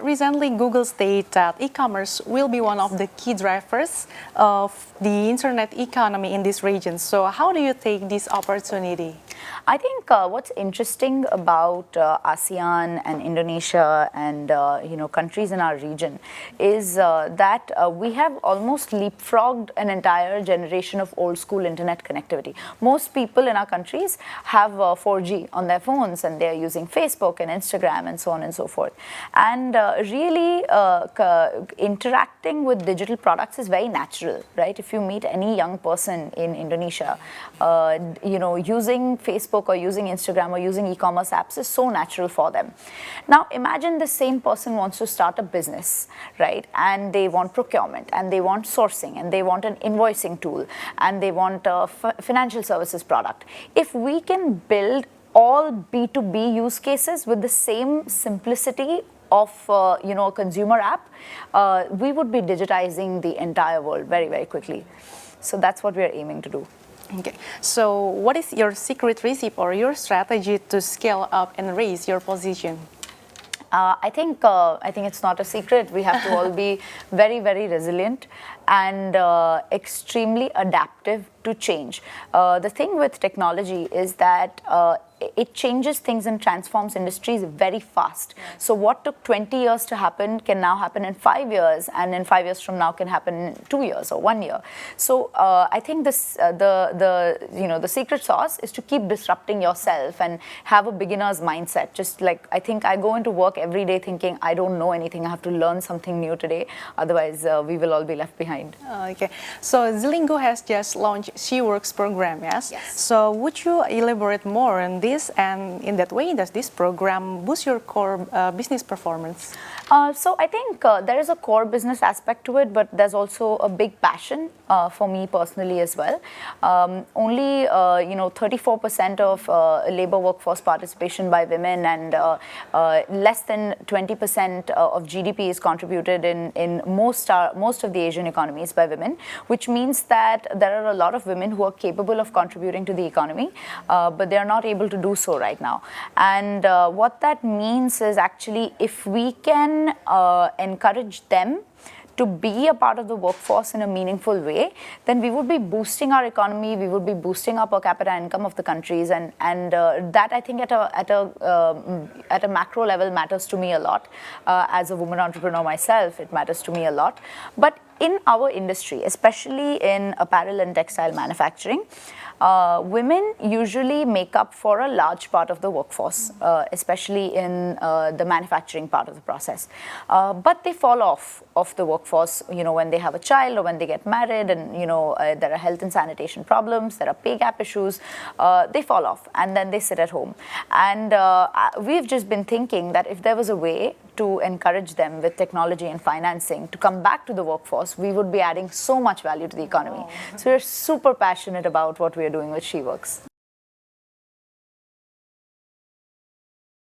Recently, Google stated that e-commerce will be one of the key drivers of the internet economy in this region. So how do you take this opportunity? I think what's interesting about ASEAN and Indonesia and countries in our region is that we have almost leapfrogged an entire generation of old school internet connectivity. Most people in our countries have 4G on their phones and they're using Facebook and Instagram and so on and so forth. And really interacting with digital products is very natural, right? If you meet any young person in Indonesia, using Facebook or using Instagram or using e-commerce apps is so natural for them. Now imagine the same person wants to start a business, right? And they want procurement and they want sourcing and they want an invoicing tool and they want a financial services product. If we can build all B2B use cases with the same simplicity of a consumer app, we would be digitizing the entire world very, very quickly. So that's what we are aiming to do. Okay, so what is your secret recipe or your strategy to scale up and raise your position? I think it's not a secret. We have to all be very, very resilient and extremely adaptive to change. The thing with technology is that it changes things and transforms industries very fast. So what took 20 years to happen can now happen in 5 years, and in 5 years from now can happen in 2 years or 1 year. So I think this the secret sauce is to keep disrupting yourself and have a beginner's mindset. Just like I think I go into work every day thinking I don't know anything. I have to learn something new today. Otherwise, we will all be left behind. Okay. So Zilingo has just launched SheWorkz program. Yes. So would you elaborate more on this, and in that way, does this program boost your core business performance? So I think there is a core business aspect to it, but there's also a big passion for me personally as well. Only 34% of labor workforce participation by women, and less than 20% of GDP is contributed in most of the Asian economies by women, which means that there are a lot of women who are capable of contributing to the economy, but they are not able to do so right now. And what that means is actually if we can encourage them to be a part of the workforce in a meaningful way, then we would be boosting our economy, we would be boosting our per capita income of the countries, and that I think at a macro level matters to me a lot. As a woman entrepreneur myself, it matters to me a lot. But in our industry, especially in apparel and textile manufacturing, women usually make up for a large part of the workforce, especially in the manufacturing part of the process. But they fall off of the workforce, when they have a child or when they get married, and there are health and sanitation problems, there are pay gap issues. They fall off and then they sit at home. And we've just been thinking that if there was a way to encourage them with technology and financing to come back to the workforce, we would be adding so much value to the economy. So we're super passionate about what we are doing with SheWorkz.